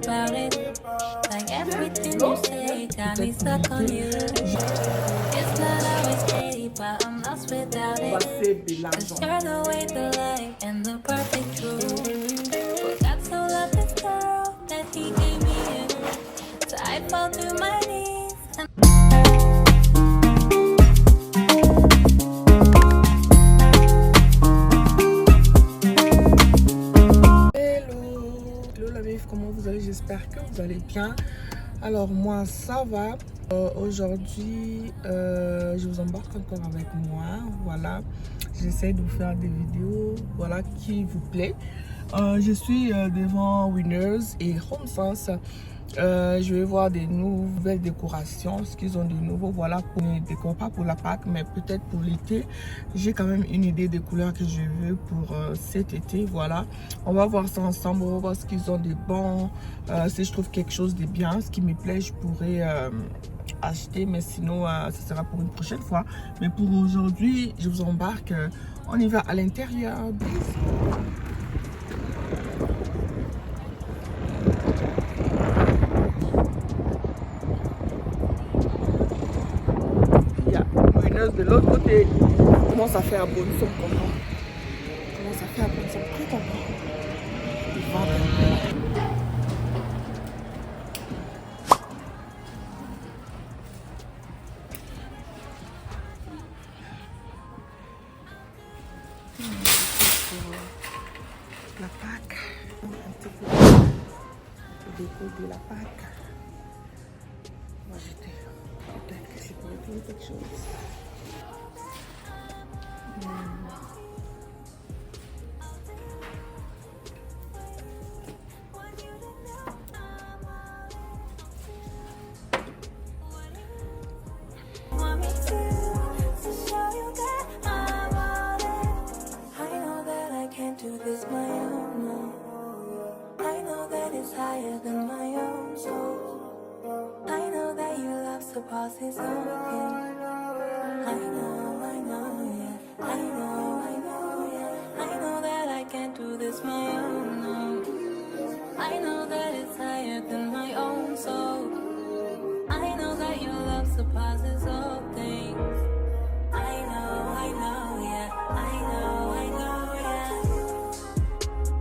about it. Like everything you say got me stuck on you. It's not always steady, but I'm lost without it. Cause you're the way, the light, and the perfect truth. Forgot to love this girl that he gave me you. So I fall to my knees and Hello la meuf, comment vous allez? J'espère que vous allez bien. Alors moi ça va. Aujourd'hui je vous embarque encore avec moi. Voilà, j'essaie de vous faire des vidéos qui vous plaît. Je suis devant Winners et HomeSense. Je vais voir des nouvelles décorations, ce qu'ils ont de nouveau. Voilà, pour ne décorer pas pour la Pâques, mais peut-être pour l'été. J'ai quand même une idée des couleurs que je veux pour cet été. Voilà, on va voir ça ensemble. On va voir ce qu'ils ont de bon. Si je trouve quelque chose de bien, ce qui me plaît, je pourrais acheter, mais sinon ça sera pour une prochaine fois. Mais pour aujourd'hui, je vous embarque. On y va à l'intérieur. De l'autre côté, commence à faire bonne somme content. Commence à faire bonne somme très content. La Pâques, un petit peu le déco de la Pâques. Moi j'étais peut-être que je pourrais trouver quelque chose. Surpasses all things. I know, yeah. I know, yeah. I know that I can't do this my own. No. I know that it's higher than my own soul. I know that your love surpasses all things. I know, yeah. I know, yeah.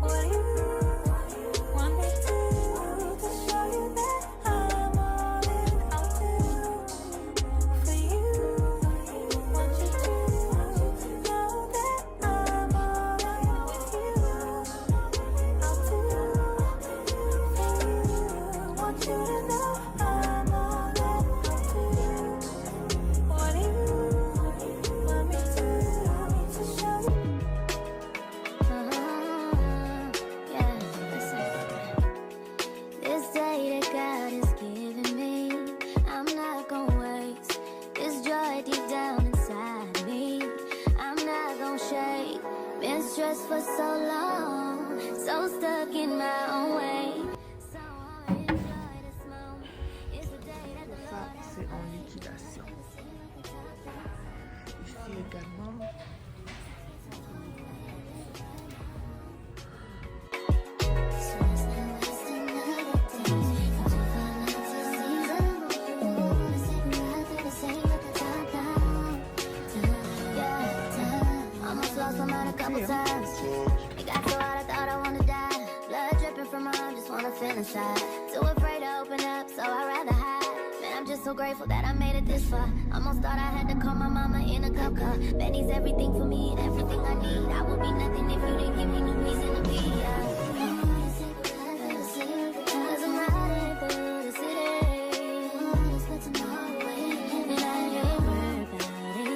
What you want me to show you that I'm all in, I'll do for you. Want you to know that I'm all in with you. I'll do for you. Want you to know I'm all in, I'll do. What do you want me to show you? Yeah, listen. This day that God has given me, I'm not gonna waste this joy deep down inside me. I'm not gonna shake. Been stressed for so long, so stuck in my own way. So I'll enjoy this moment. It's the day that the Ça Lord has c'est en liquidation. Ici également. Almost lost my mind a couple times. It got so hot I thought I wanna die. Blood dripping from my arm, just wanna feel inside. Too afraid to open up, so I'd rather hide. Man, I'm just so grateful that I made it this far. Almost thought I had to call my mama in a cop car. Betty's everything for me and everything I need. I would be nothing if you didn't give me no reason to be. Cause I'm riding through the city. And I ain't worried about it.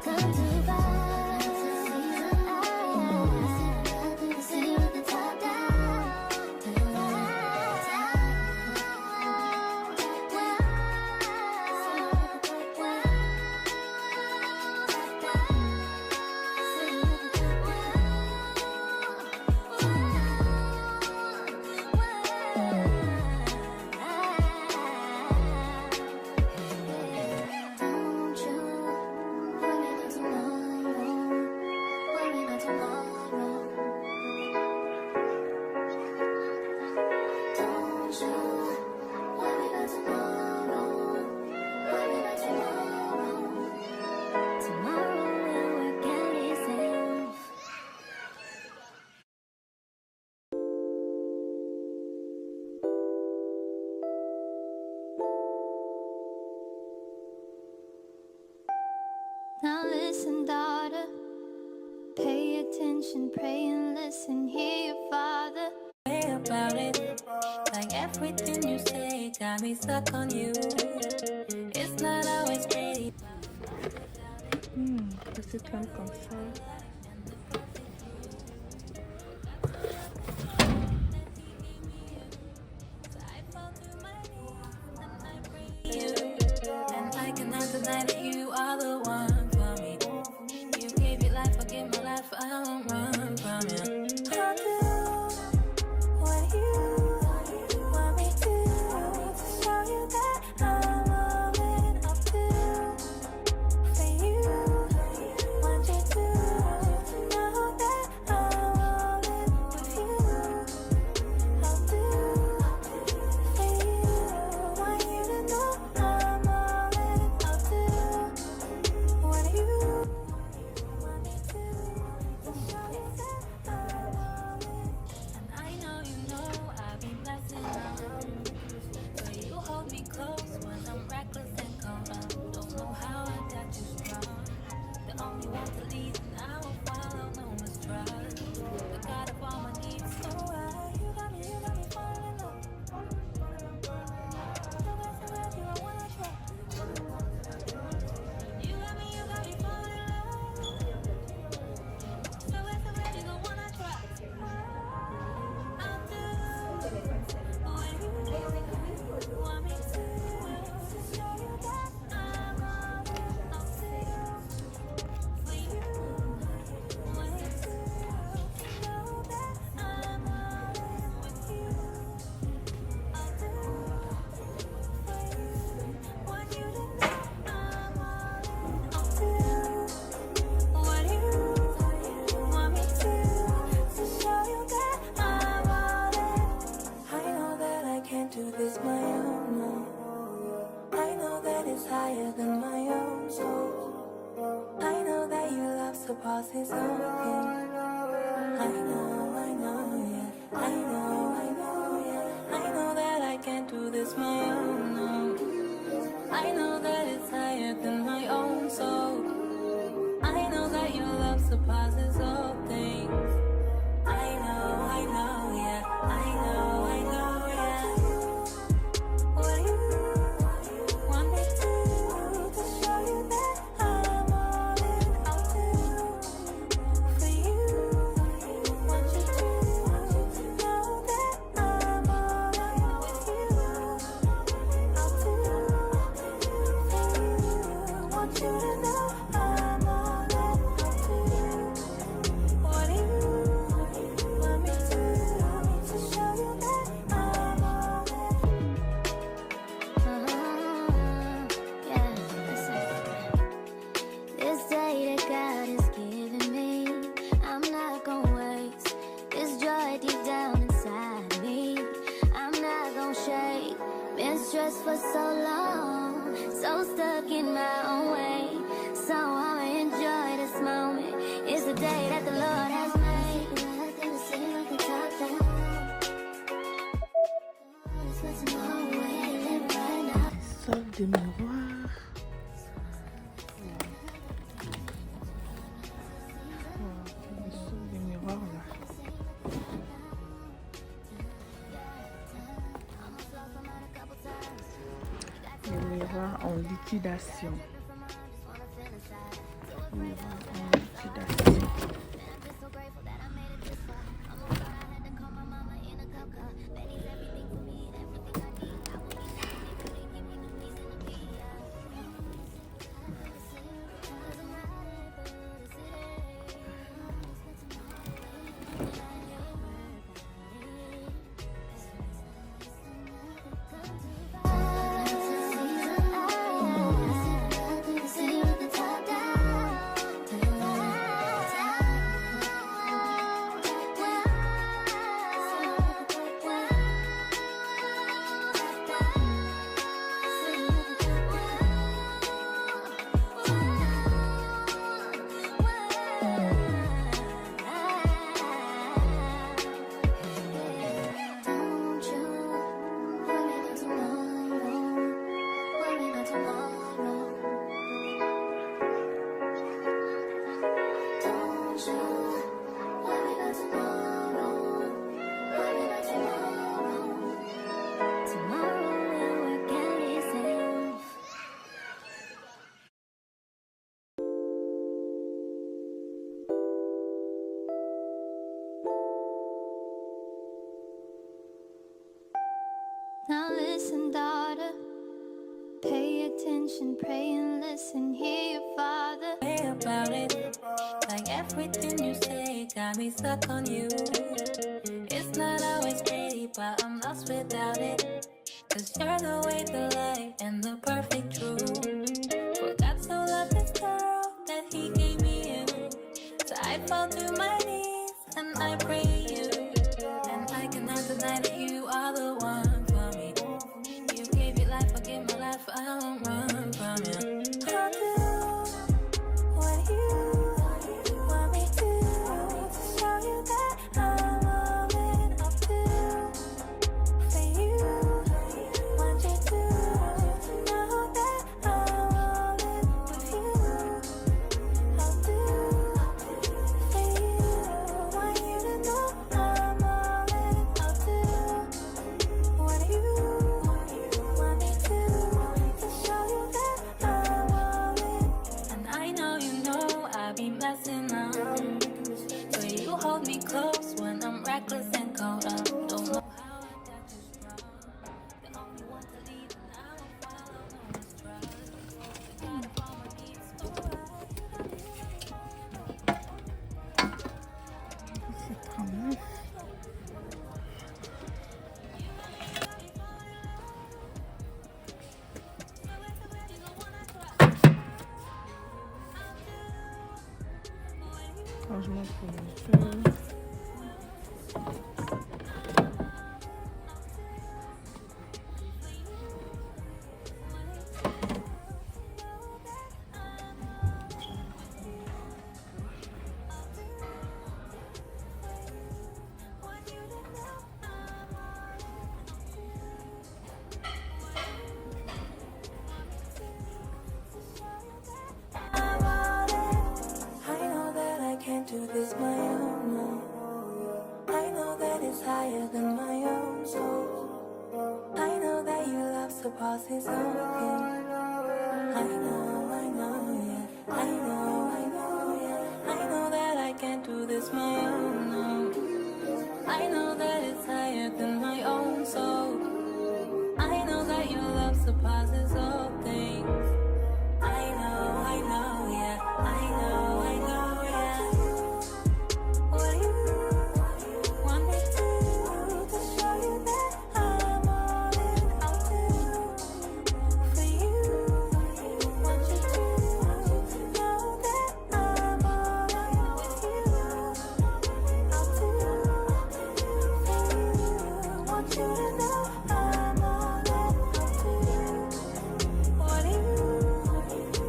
Come too far. City with the top down. listen, daughter. Pay attention, pray and listen, hear your father. Say about it, like everything you say got me stuck on you. It's not always pretty. Petite crème comme ça. And I cannot deny that you are the one for me. You gave your life, I gave my life, I won't run from you. I'll do what you want me to show you that I'm all in. I'll do for you want you to know that I'm all in with you. I'll do for you want you to know I'm all in. I'll do what you want me to show you that I'm all in. And I know I've been blessing you. But you hold me close when I'm reckless and cold. Don't know how I got you strong. The only one to lead, and I will follow, no mistrust. The God of all my needs, so right. You got me falling in love. So that's you I wanna try. You got me falling in love. So that's you don't wanna try. I'll do what you want me to show you that I'm all in. I'll do for you want you to know that I'm all in with you. I'll do for you want you to know I'm all in. I'll do what you want me to show you that I'm all in. I know that I can't do this my own, no. I know that it's higher than my own soul. I know that your love surpasses all pain. I know, yeah. I know that I can't do this my own, no. I know that it's higher than my own soul. I know that your love surpasses all things. I know, yeah. What do you want me to show you that I'm all in? I'll do for you. Want you to know that I'm all in with you. I'll do for you. Want you to know I'm all in. I'll do what do you want me to show you that I'm all in? Yeah, listen. This day that God has given me, I'm not gonna waste this joy deep down inside me. I'm not gonna shake. Been stressed for so long, so stuck in my own way. So I'ma enjoy this moment. It's the day that the Lord has made. Sort des miroirs. Ils sortent des miroirs là. Les miroirs en liquidation. Miroirs en liquidation. See you at the top down. Now listen, daughter. Pay attention, pray and listen. Hear your father. Way about it. Like everything you say got me stuck on you. It's not always pretty, but I'm lost without it. Cause you're the way, the light, and the perfect truth. Forgot to love this girl that he gave me you. So I fall to my knees and I pray to you. And I cannot deny that you are the one for me. You gave me life, I gave my life, I won't run from you. I'll do what you want me to show you that I'm all in. I'll do for you want you to know that I'm all in with you. I'll do for you want you to know I'm all in. I'll do what you want me to show you that I'm all in. And I know I be messing up. So you hold me close when I'm reckless and cold up. Don't know how I got this wrong. The only one to lead and I will follow, no mistrust. I gotta follow my needs, so C'est trop neuf. Changement pour le feu. I know that I can't do this my own. No. I know that it's higher than my own soul. I know that your love surpasses all pain. I know, yeah. I know, yeah. I know that I can't do this my own. No. I know that it's higher than my own soul. I know that your love surpasses all things. I know, yeah. I know, yeah. What you want me to show you that I'm all in. I'll do for you. Want you to know that I'm all in with you. I'll do for you. Want you to know I'm all in. I'll do what you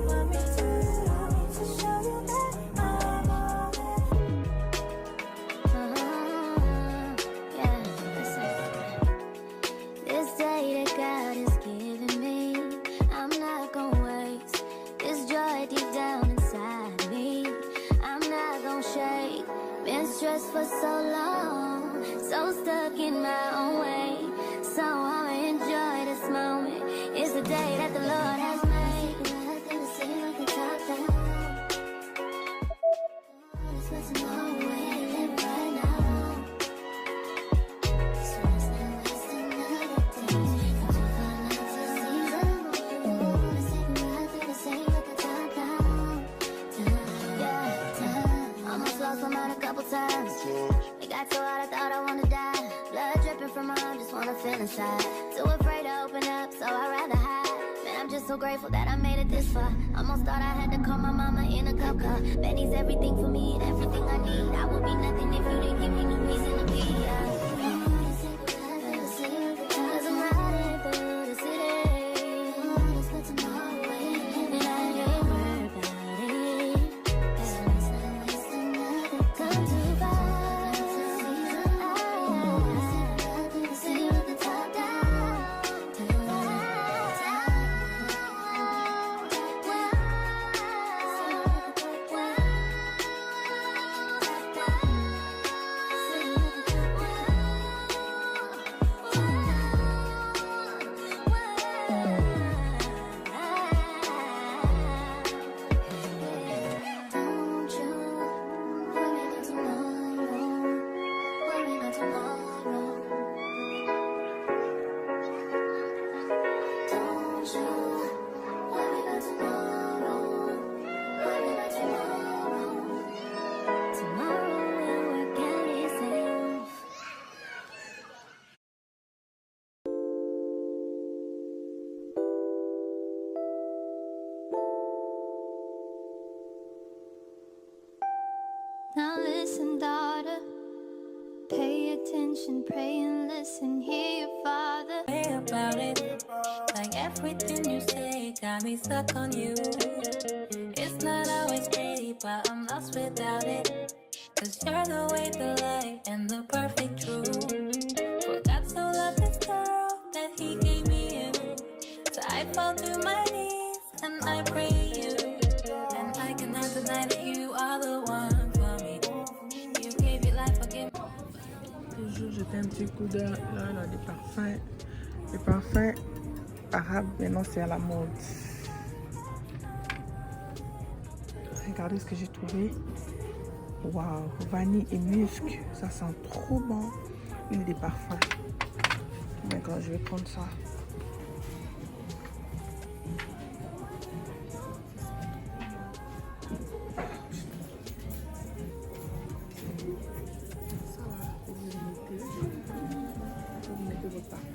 want me to show you that I'm all in. Yeah, listen. This day that God has given me, I'm not gonna waste this joy deep down inside me. I'm not gonna shake. Been stressed for so long, so stuck in my own way. So I'ma enjoy this moment. It's the day that the Lord has made. Almost lost my mind a couple times. It got so hot I thought I wanna die. Blood dripping from my arm, just wanna feel inside. Too afraid to open up, so I'd rather hide. Man, I'm just so grateful that I made it this far. Almost thought I had to call my mama in a cop car. Betty's everything for me and everything I need. I would be nothing if you didn't give me no reason to be. Cause I'm riding through the city. And I ain't worried about it. Come too far. City with the top down. attention, pray and listen, hear your father. Say about it, like everything you say got me stuck on you. It's not always pretty, but I'm lost without it. Cause you're the way, the light, and the perfect truth. For God so loved this girl that he gave me you. So I fall to my knees and I pray you. And I cannot deny that you are the one for me. You gave your life, forgive me. Toujours jeter un petit coup d'œil là, des parfums. Les parfums arabes, maintenant c'est à la mode. Regardez ce que j'ai trouvé. Waouh, vanille et musc, ça sent trop bon. Huile des parfums. D'accord, je vais prendre ça. Vous mettez votre parfum.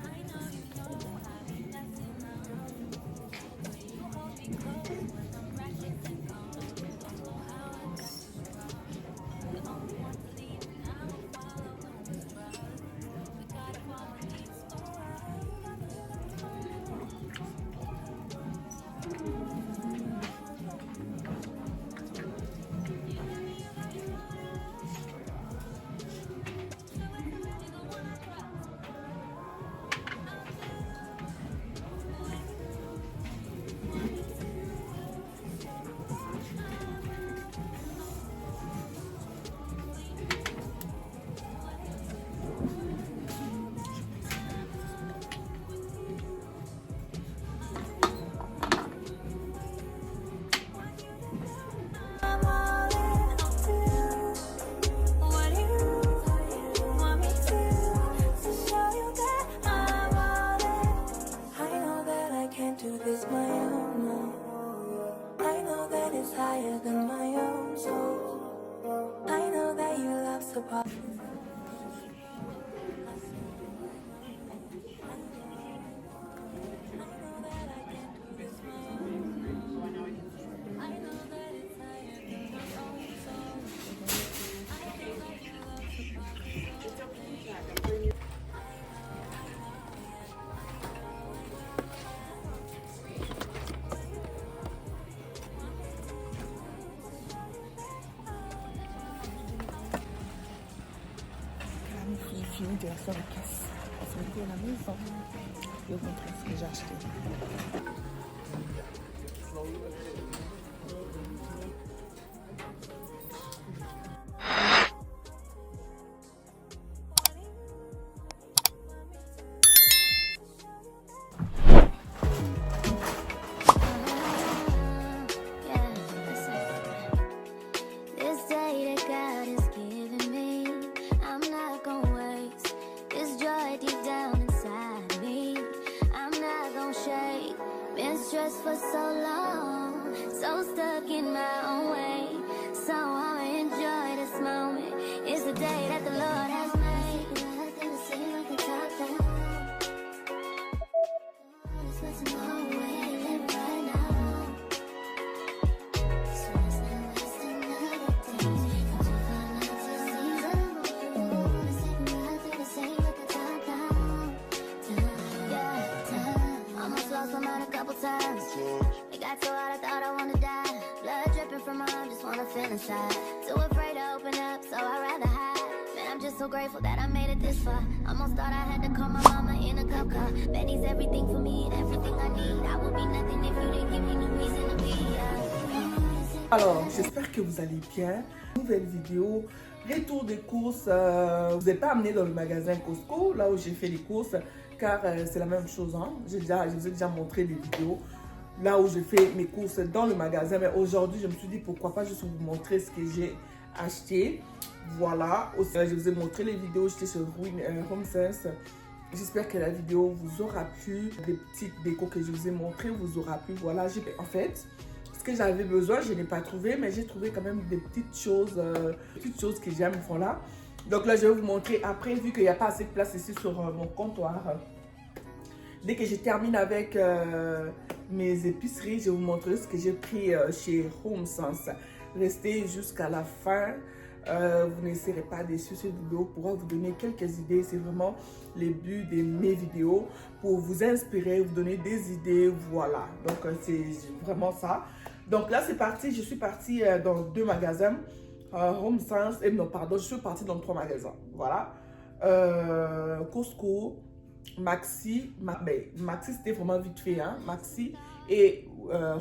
Higher than my own soul. I know that your love's supposed to. J'ai fini de faire les caisses. On se mettait à la maison. Je vais vous montrer ce que j'ai acheté. Stressed for so long, so stuck in my own way. So I'ma enjoy this moment. It's the day that the Lord has made. Nothing to see like the top down. It's what's in my way, live right now. So it's not just another day. Got to find out to season. You wanna say nothing to say like the top down. Yeah, almost lost my mind a couple times. It got so hot I thought I wanna die. Blood dripping from my arm, just wanna feel inside. Too afraid to open up, so I'd rather hide. Man, I'm just so grateful that I made it this far. Almost thought I had to call my mama in a cop car. Betty's everything for me and everything I need. I would be nothing if you didn't give me no reason to be. Alors, j'espère que vous allez bien. Nouvelle vidéo, retour des courses. Je vous ai pas amené dans le magasin Costco, là où j'ai fait les courses, car c'est la même chose. Hein. Je vous ai déjà montré les vidéos, là où je fais mes courses dans le magasin. Mais aujourd'hui, je me suis dit, pourquoi pas juste vous montrer ce que j'ai acheté. Voilà, aussi, je vous ai montré les vidéos, j'étais sur HomeSense. J'espère que la vidéo vous aura plu. Les petites décos que je vous ai montrées vous aura plu. Voilà, en fait, ce que j'avais besoin, je n'ai pas trouvé, mais j'ai trouvé quand même des petites choses que j'aime. Voilà. Donc là, je vais vous montrer après, vu qu'il n'y a pas assez de place ici sur mon comptoir. Dès que je termine avec mes épiceries, je vais vous montrer ce que j'ai pris chez HomeSense. Restez jusqu'à la fin. Vous ne serez pas déçus. Cette vidéo pourra vous donner quelques idées. C'est vraiment le but de mes vidéos pour vous inspirer, vous donner des idées. Voilà, donc c'est vraiment ça. Donc là, c'est parti. Je suis partie dans 2 magasins. Home Sense, et non, pardon, je suis partie dans 3 magasins. Voilà. Costco, Maxi, Maxi c'était vraiment vite fait, hein, Maxi et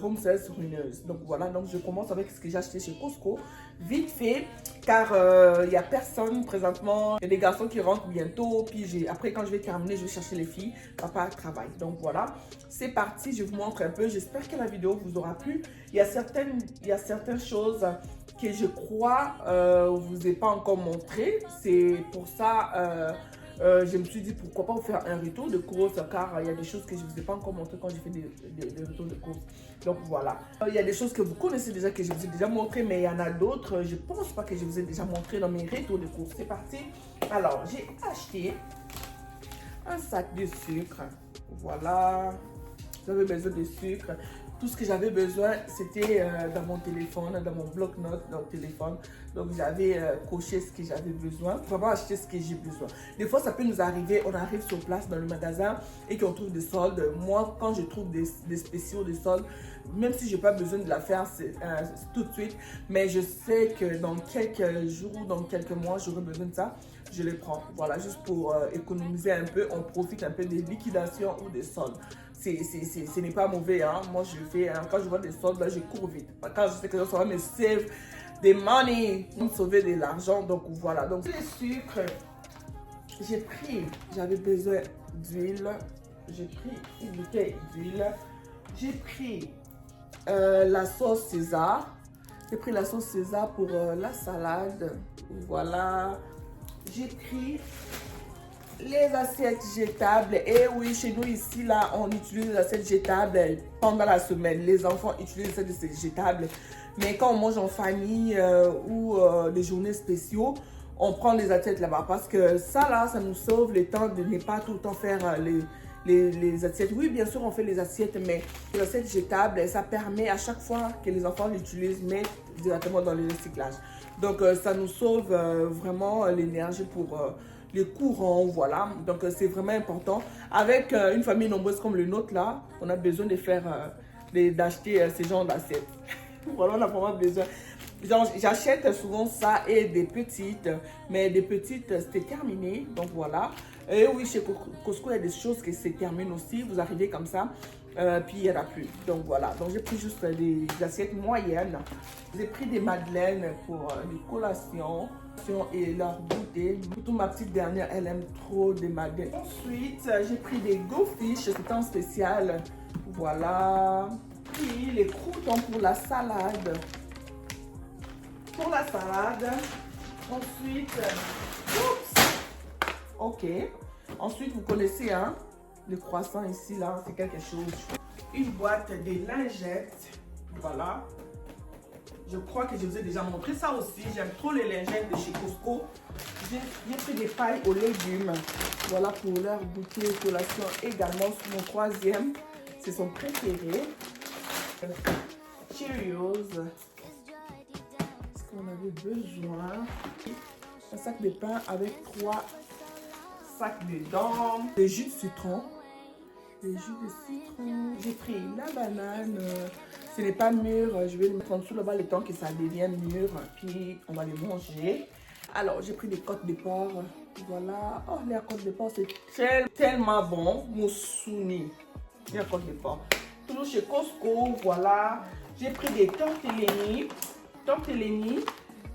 Home Sense Ruineuse. Donc voilà, donc je commence avec ce que j'ai acheté chez Costco, vite fait, car il n'y a personne présentement. Il y a des garçons qui rentrent bientôt, puis après quand je vais terminer, je vais chercher les filles, papa travaille. Donc voilà, c'est parti, je vous montre un peu. J'espère que la vidéo vous aura plu. Il y a certaines choses que je crois vous ai pas encore montré. C'est pour ça je me suis dit pourquoi pas vous faire un retour de course, car il y a des choses que je ne vous ai pas encore montré quand j'ai fait des retours de course. Donc voilà, il y a des choses que vous connaissez déjà, que je vous ai déjà montré, mais il y en a d'autres, je pense pas que je vous ai déjà montré dans mes retours de course. C'est parti. Alors j'ai acheté un sac de sucre. Voilà, j'avais besoin de sucre. Tout ce que j'avais besoin, c'était dans mon téléphone, dans mon bloc-notes, dans le téléphone. Donc, j'avais coché ce que j'avais besoin, vraiment acheter ce que j'ai besoin. Des fois, ça peut nous arriver, on arrive sur place dans le magasin et qu'on trouve des soldes. Moi, quand je trouve des spéciaux, des soldes, même si je n'ai pas besoin de la faire tout de suite, mais je sais que dans quelques jours, dans quelques mois, j'aurai besoin de ça, je les prends. Voilà, juste pour économiser un peu, on profite un peu des liquidations ou des soldes. Ce n'est pas mauvais, hein. Moi je fais, hein, quand je vois des soldes, là je cours vite. Quand je sais que ça va me save des money, me sauver de l'argent. Donc voilà, donc les sucres, j'avais besoin d'huile, j'ai pris une bouteille d'huile, j'ai pris la sauce César, pour la salade, voilà, j'ai pris les assiettes jetables. Et oui, chez nous ici, là, on utilise les assiettes jetables pendant la semaine. Les enfants utilisent les assiettes jetables. Mais quand on mange en famille ou des journées spéciaux, on prend les assiettes là-bas. Parce que ça, là, ça nous sauve le temps de ne pas tout le temps faire les assiettes. Oui, bien sûr, on fait les assiettes, mais les assiettes jetables, ça permet à chaque fois que les enfants l'utilisent, mettre directement dans le recyclage. Donc, ça nous sauve vraiment l'énergie pour les courants, voilà. Donc, c'est vraiment important. Avec une famille nombreuse comme le nôtre, là, on a besoin de faire, d'acheter ce genre d'assiettes. Voilà, on a vraiment besoin. J'achète souvent ça et des petites, mais des petites, c'était terminé. Donc, voilà. Et oui, chez Costco, il y a des choses qui se terminent aussi. Vous arrivez comme ça, puis il n'y en a plus. Donc, voilà. Donc, j'ai pris juste des assiettes moyennes. J'ai pris des madeleines pour les collations et leur goûter. Surtout ma petite dernière, elle aime trop des madeleines. Ensuite, j'ai pris des goldfish, c'était en spécial. Voilà. Puis les croûtons pour la salade. Ensuite, ok. Ensuite, vous connaissez, hein, le croissant ici, là, c'est quelque chose. Une boîte de lingettes. Voilà. Je crois que je vous ai déjà montré ça aussi. J'aime trop les lingettes de chez Costco. J'ai pris des pailles aux légumes. Voilà pour leur goûter collation également. Mon troisième, c'est son préféré. Cheerios. Ce qu'on avait besoin. Un sac de pain avec 3 sacs dedans. Des jus de citron. J'ai pris la banane. Ce n'est pas mûr. Je vais le mettre en dessous là-bas le temps que ça devienne mûr. Puis on va les manger. Alors j'ai pris des côtes de porc. Voilà. Oh, les côtes de porc, c'est tellement bon. Moussouni. Les côtes de porc. Toujours chez Costco. Voilà. J'ai pris des tortellini.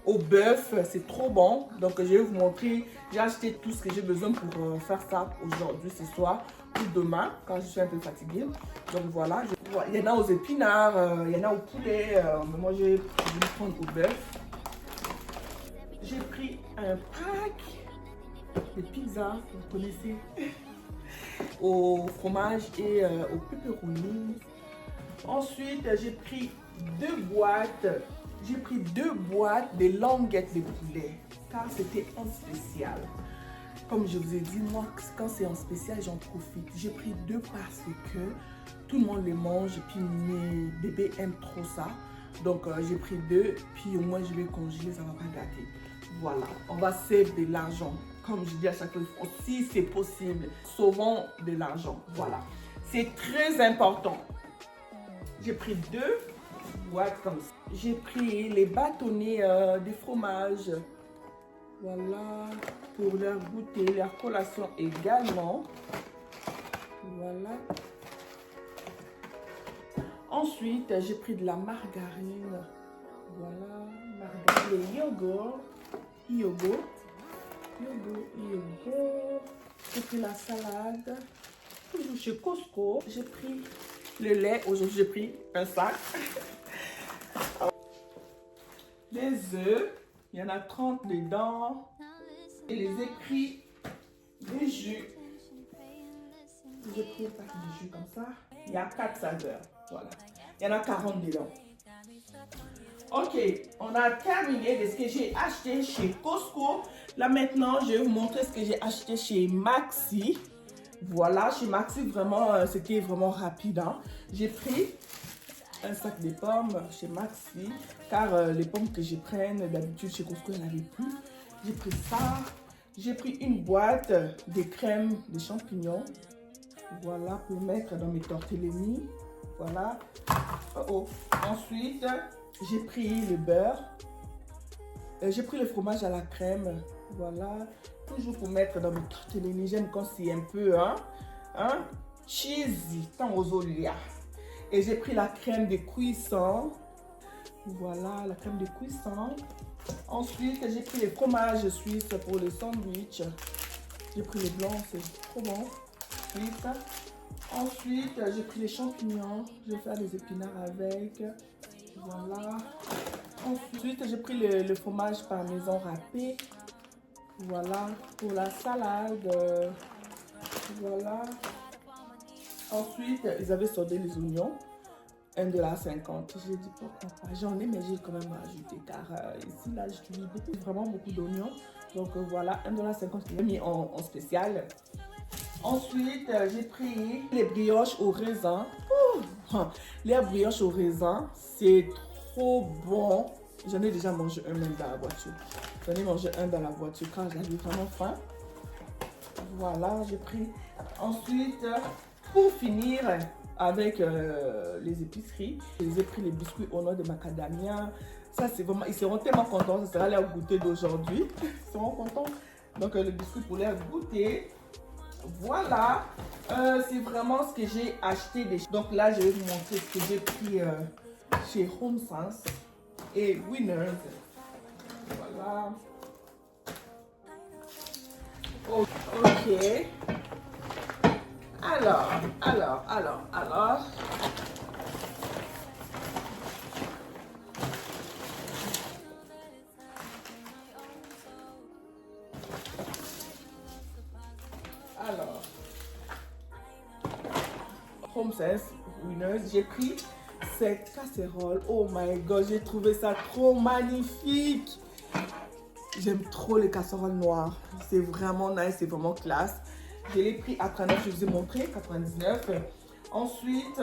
Au bœuf, c'est trop bon. Donc je vais vous montrer. J'ai acheté tout ce que j'ai besoin pour faire ça aujourd'hui, ce soir ou demain, quand je suis un peu fatiguée. Donc voilà, il y en a aux épinards, il y en a au poulet, mais moi je vais prendre au bœuf. J'ai pris un pack de pizza, vous connaissez, au fromage et au pepperoni. Ensuite, j'ai pris 2 boîtes. De languettes de poulet, car c'était en spécial. Comme je vous ai dit, moi, quand c'est en spécial, j'en profite. J'ai pris 2 parce que tout le monde les mange, et puis mes bébés aiment trop ça. Donc, j'ai pris 2, puis au moins, je vais congeler, ça ne va pas gâter. Voilà, on va save de l'argent. Comme je dis à chaque fois, si c'est possible, sauvons de l'argent. Voilà, c'est très important. J'ai pris 2 boîtes comme ça. J'ai pris les bâtonnets de fromage. Voilà, pour leur goûter, leur collation également. Voilà. Ensuite, j'ai pris de la margarine. Voilà, margarine, les yogourts. Yogourt. J'ai pris la salade. Toujours chez Costco. J'ai pris le lait. Aujourd'hui, j'ai pris un sac. Les œufs. Il y en a 30 dedans. Et les écrits des jus. J'ai pris un pack de jus comme ça. Il y a 4 saveurs. Voilà. Il y en a 40 dedans. Ok, on a terminé de ce que j'ai acheté chez Costco. Là maintenant, je vais vous montrer ce que j'ai acheté chez Maxi. Voilà, chez Maxi, vraiment, c'était vraiment rapide. Hein. J'ai pris un sac de pommes chez Maxi, car les pommes que je prenne d'habitude chez Costco, il n'y en avait plus. J'ai pris ça. J'ai pris une boîte de crème de champignons. Voilà, pour mettre dans mes tortellini. Voilà. Ensuite, j'ai pris le beurre. J'ai pris le fromage à la crème. Voilà. Toujours pour mettre dans mes tortellini. J'aime quand c'est un peu cheesy. Tant aux olia. Et j'ai pris la crème de cuisson. Voilà, la crème de cuisson. Ensuite, j'ai pris les fromages suisses pour les sandwichs. J'ai pris les blancs, c'est trop bon. Ensuite, j'ai pris les champignons. Je vais faire des épinards avec. Voilà. Ensuite, j'ai pris le fromage parmesan râpé. Voilà. Pour la salade. Voilà. Ensuite, ils avaient soldé les oignons. $1,50. J'ai dit pourquoi pas. J'en ai, mais j'ai quand même rajouté. Car ici, là, j'utilise vraiment beaucoup d'oignons. Donc voilà, $1,50 que j'ai mis en spécial. Ensuite, j'ai pris les brioches au raisin. Les brioches au raisin, c'est trop bon. J'en ai déjà mangé un même dans la voiture. J'en ai mangé un dans la voiture quand j'avais vraiment faim. Voilà, j'ai pris. Ensuite, pour finir avec les épiceries, j'ai pris les biscuits au noix de macadamia. Ça, c'est vraiment, ils seront tellement contents. Ça sera leur goûter d'aujourd'hui. Ils seront contents. Donc, le biscuit pour leur goûter. Voilà, c'est vraiment ce que j'ai acheté. Donc là, je vais vous montrer ce que j'ai pris chez HomeSense et Winners. Voilà. Ok. Alors. HomeSense, Winners, j'ai pris cette casserole. Oh my god, j'ai trouvé ça trop magnifique. J'aime trop les casseroles noires. C'est vraiment nice, c'est vraiment classe. Je l'ai pris à 39, je vous ai montré, 99. Ensuite,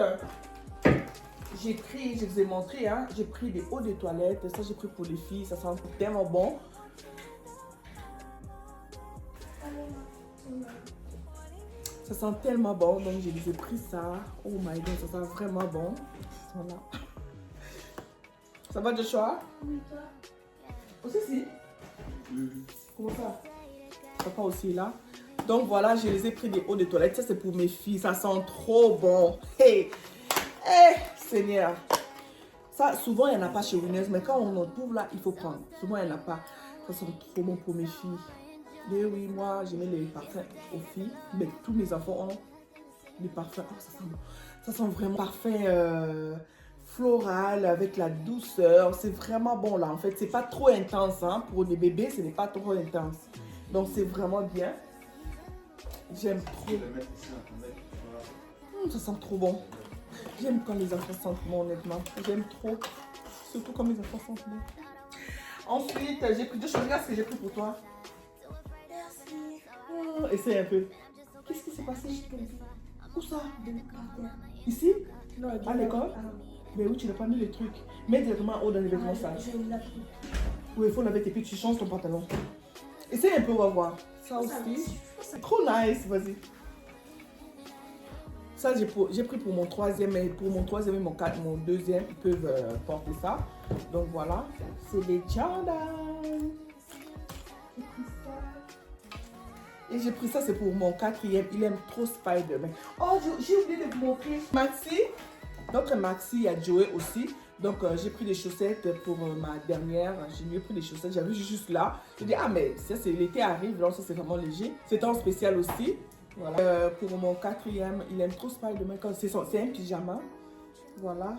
j'ai pris, je vous ai montré, hein, j'ai pris des eaux de toilette. Ça, j'ai pris pour les filles, ça sent tellement bon. Ça sent tellement bon, donc je les ai pris ça. Oh my god, ça sent vraiment bon. Voilà. Ça va, Joshua? Oui, toi? Aussi, si? Comment ça? Papa aussi est là. Donc voilà, je les ai pris des eaux de toilette. Ça, c'est pour mes filles. Ça sent trop bon. Hey! Hey! Seigneur! Ça, souvent, il n'y en a pas chez Winners, mais quand on en trouve là, il faut prendre. Souvent, il n'y en a pas. Ça sent trop bon pour mes filles. Mais oui, moi, j'aimais les parfums aux filles. Mais tous mes enfants ont des parfums. Oh, ça sent bon. Ça sent vraiment parfum floral avec la douceur. C'est vraiment bon là. En fait, c'est pas trop intense. Hein. Pour les bébés, ce n'est pas trop intense. Donc, c'est vraiment bien. J'aime trop. Ça sent trop bon. J'aime quand les enfants sentent bon, honnêtement. J'aime trop. Surtout quand mes enfants sentent bon. Ensuite, j'ai pris 2 choses. Regarde ce que j'ai pris pour toi. Merci. Oh, essaye un peu. Qu'est-ce qui s'est passé? Où ça? Ici? Non, à l'école? Mais oui, tu n'as pas mis les trucs. Mets directement en haut dans les vêtements sales. ou iPhone avec et puis tu changes ton pantalon. Essaye un peu, on va voir. Ça aussi. C'est trop nice, vas-y. Ça, j'ai pris pour mon troisième, et pour mon troisième et mon deuxième, ils peuvent porter ça. Donc voilà, c'est les Jordan. J'ai pris ça. Et j'ai pris ça, c'est pour mon quatrième. Il aime trop Spider-Man. Oh, j'ai oublié de vous montrer. Maxi, notre Maxi a Joey aussi. Donc j'ai pris des chaussettes pour ma dernière. J'ai lui pris des chaussettes, j'avais juste là. J'ai dit, ah mais ça c'est l'été arrive, donc ça c'est vraiment léger. C'est en spécial aussi. Voilà. Pour mon quatrième, il aime trop Spider-Man. C'est un pyjama. Voilà.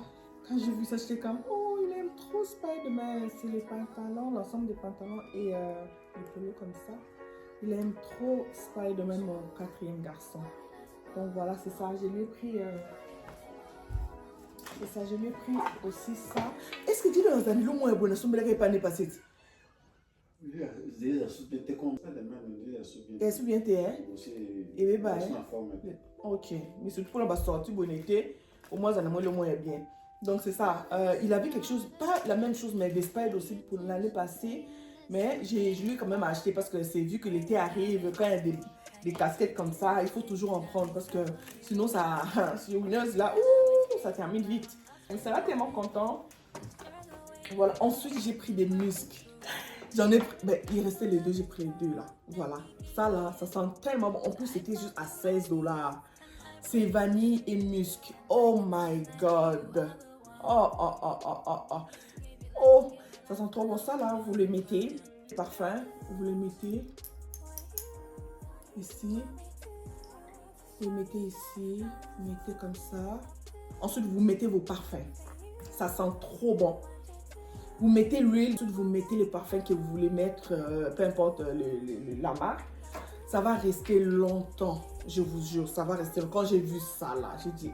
Quand j'ai vu ça, j'étais comme, oh, il aime trop Spider-Man. C'est les pantalons, l'ensemble des pantalons et les polos comme ça. Il aime trop Spider-Man, mon quatrième garçon. Donc voilà, c'est ça. J'ai lui pris... et ça, j'ai lui pris aussi ça. Est-ce que tu es dans un lot moins bon? Est-ce que tu pas passé? Est-ce bien t'es? Et bien, bah, ok. Mais surtout pour la sortie, bon été, au moins, ça n'a le moins bien. Donc, c'est ça. Il avait quelque chose, pas la même chose, mais des spides aussi pour l'année passée. Mais je lui ai quand même acheté parce que c'est vu que l'été arrive, quand il y a des casquettes comme ça, il faut toujours en prendre parce que sinon, ça, sur Winners, là, ça termine vite. Il sera tellement content. Voilà. Ensuite, j'ai pris des muscles. J'en ai pris, ben, il restait les deux, j'ai pris les deux là. Voilà. Ça là, ça sent tellement bon. En plus, c'était juste à 16 $. C'est vanille et musc. Oh my god. Oh, oh, oh, oh, oh, oh. Oh, ça sent trop bon. Ça là, vous le mettez. Parfum, vous le mettez ici. Vous le mettez ici. Vous mettez comme ça. Ensuite, vous mettez vos parfums. Ça sent trop bon. Vous mettez l'huile, ensuite vous mettez les parfums que vous voulez mettre, peu importe la marque. Ça va rester longtemps, je vous jure, ça va rester. Quand j'ai vu ça là, j'ai dit,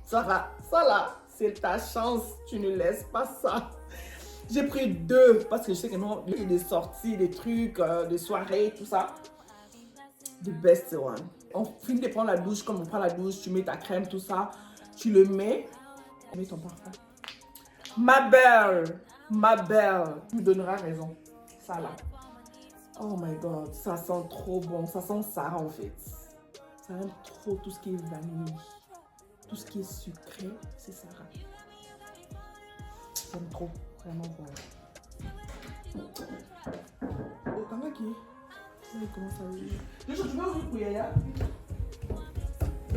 Sarah, ça là, c'est ta chance, tu ne laisses pas ça. J'ai pris deux, parce que je sais que non, il y a des sorties, des trucs, des soirées, tout ça. The best one. On finit de prendre la douche, comme on prend la douche, tu mets ta crème, tout ça. Tu le mets, tu mets ton parfum. Ma belle, tu me donneras raison. Ça là. Oh my god, ça sent trop bon. Ça sent Sarah en fait. Ça aime trop tout ce qui est vanille. Tout ce qui est sucré, c'est Sarah. J'aime trop, vraiment voilà. Oh, t'en as qui? Il commence à ouvrir. Je vais ouvrir pour Yaya.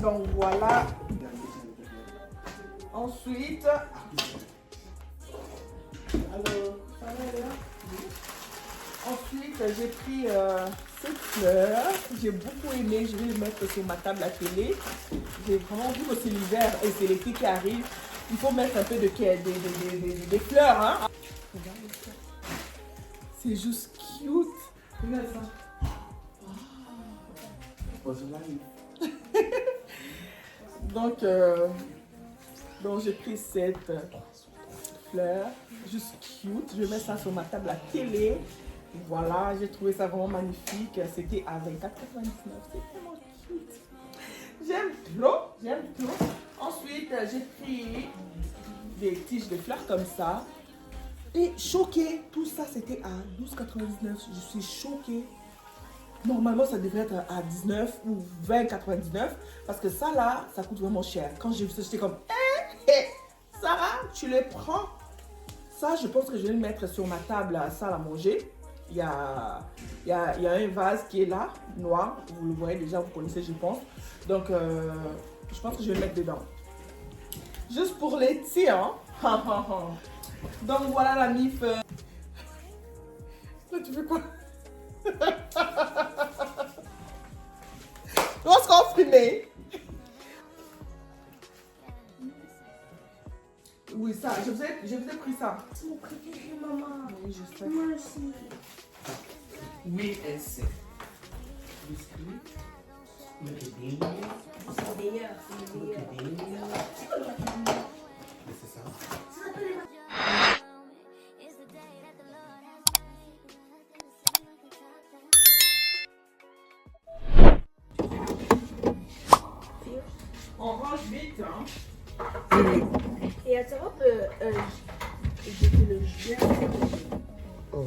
Donc voilà. Ensuite. Alors, ça va là. Ensuite, j'ai pris cette fleur. J'ai beaucoup aimé. Je vais le mettre sur ma table à télé. J'ai vraiment vu que c'est l'hiver et c'est l'été qui arrive. Il faut mettre un peu des fleurs. Hein. Regarde ça. C'est juste cute. Regarde ça. Donc j'ai pris cette fleur, juste cute. Je mets ça sur ma table à télé. Voilà, j'ai trouvé ça vraiment magnifique. C'était à 24,99. C'est vraiment cute. J'aime trop. Ensuite, j'ai pris des tiges de fleurs comme ça. Et choquée, tout ça c'était à 12,99. Je suis choquée. Normalement, ça devrait être à 19 ou 20,99 parce que ça là, ça coûte vraiment cher. Quand j'ai vu ça, j'étais comme, Sarah, tu les prends. Ça, je pense que je vais le mettre sur ma table à salle à manger. Il y a un vase qui est là, noir. Vous le voyez déjà, vous connaissez, je pense. Donc, je pense que je vais le mettre dedans. Juste pour les tirs. Hein? Donc, voilà la mif. Là, tu fais quoi? Lorsqu'on fumait. Oui, ça, je vous ai pris ça. C'est mon préféré, maman. Oui, je sais. Moi aussi. Oui, elle sait. Biscuit. Macadamia. C'est meilleur, c'est meilleur. Macadamia. Mais c'est ça. On range vite, hein. Et à savoir que j'ai fait le jeu. Oh.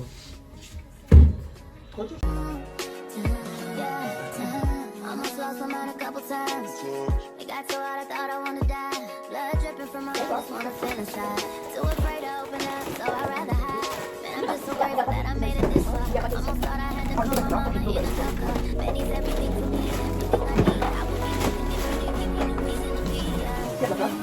just wanna fantasize. Too afraid to open up, so I'd rather hide. Man, I'm just so grateful that I made it this far. Almost thought I had to call my mama in a tough car. Bet he's everything to me and everything I need. I would be nothing if you didn't give me no reason to be. Doesn't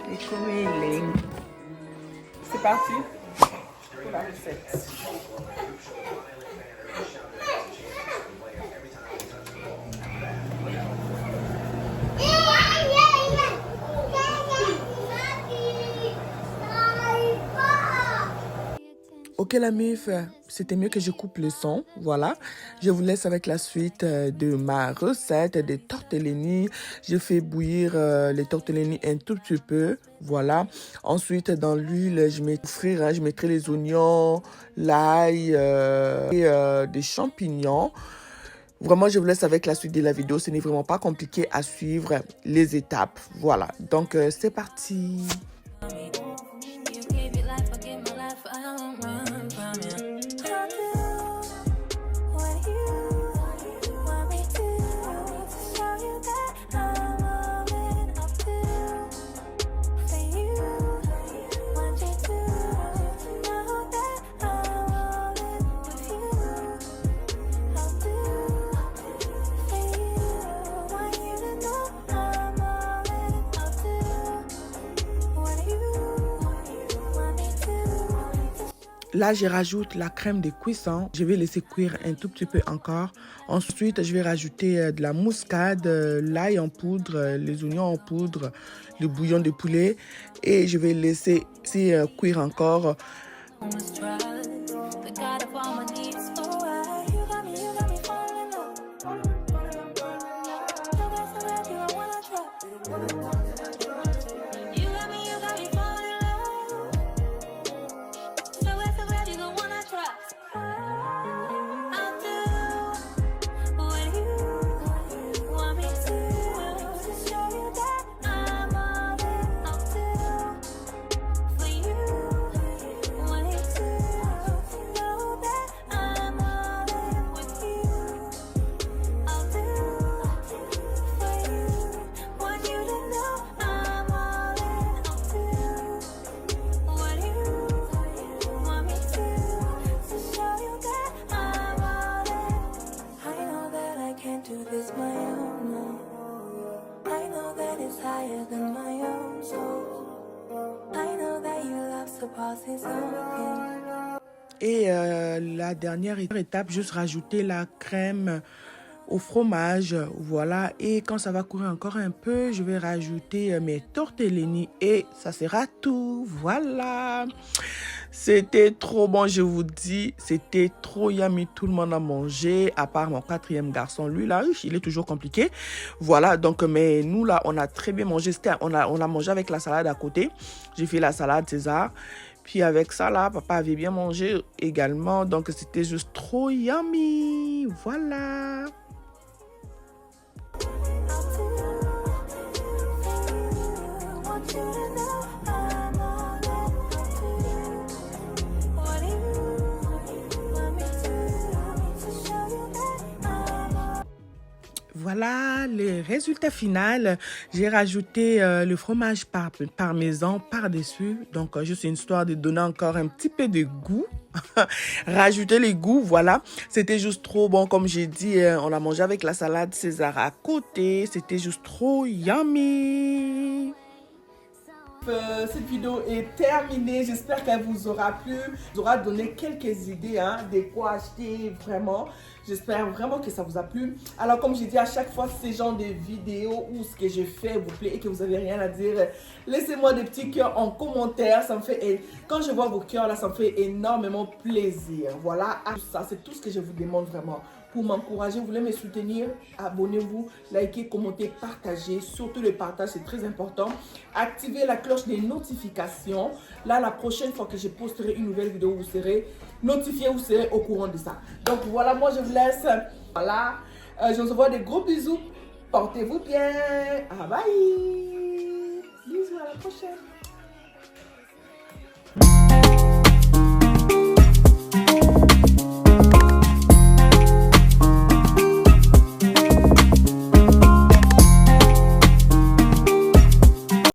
Et comme il est. C'est parti pour la recette. Ok la meuf, c'était mieux que je coupe le son, voilà. Je vous laisse avec la suite de ma recette des tortellini. Je fais bouillir les tortellini un tout petit peu, voilà. Ensuite, dans l'huile, je mettrai les oignons, l'ail et des champignons. Vraiment, je vous laisse avec la suite de la vidéo. Ce n'est vraiment pas compliqué à suivre les étapes, voilà. Donc, c'est parti. Là, je rajoute la crème de cuisson. Je vais laisser cuire un tout petit peu encore. Ensuite, je vais rajouter de la muscade, l'ail en poudre, les oignons en poudre, le bouillon de poulet. Et je vais laisser cuire encore. Et la dernière étape, juste rajouter la crème au fromage, voilà. Et quand ça va courir encore un peu, je vais rajouter mes tortellini et ça sera tout, voilà. C'était trop bon, je vous dis, c'était trop yummy, tout le monde a mangé, à part mon quatrième garçon, lui là, il est toujours compliqué, voilà. Donc, mais nous là, on a très bien mangé, on a mangé avec la salade à côté, j'ai fait la salade César. Puis avec ça, là, papa avait bien mangé également. Donc, c'était juste trop yummy. Voilà. Voilà le résultat final. J'ai rajouté le fromage parmesan par-dessus. Donc, juste une histoire de donner encore un petit peu de goût. Rajouter les goûts, voilà. C'était juste trop bon. Comme j'ai dit, on l'a mangé avec la salade César à côté. C'était juste trop yummy. cette vidéo est terminée. J'espère qu'elle vous aura plu, vous aura donné quelques idées de quoi acheter vraiment. J'espère vraiment que ça vous a plu. Alors comme j'ai dit à chaque fois, ces genres de vidéos où ce que je fais vous plaît et que vous avez rien à dire, laissez-moi des petits cœurs en commentaire. Ça me fait, quand je vois vos cœurs là, ça me fait énormément plaisir. Voilà, ça c'est tout ce que je vous demande vraiment. Pour m'encourager, vous voulez me soutenir, abonnez-vous, likez, commentez, partagez. Surtout le partage, c'est très important. Activez la cloche des notifications. Là, la prochaine fois que je posterai une nouvelle vidéo, vous serez notifié, vous serez au courant de ça. Donc voilà, moi je vous laisse. Voilà, je vous envoie des gros bisous. Portez-vous bien. Ah bye. Bisous, à la prochaine.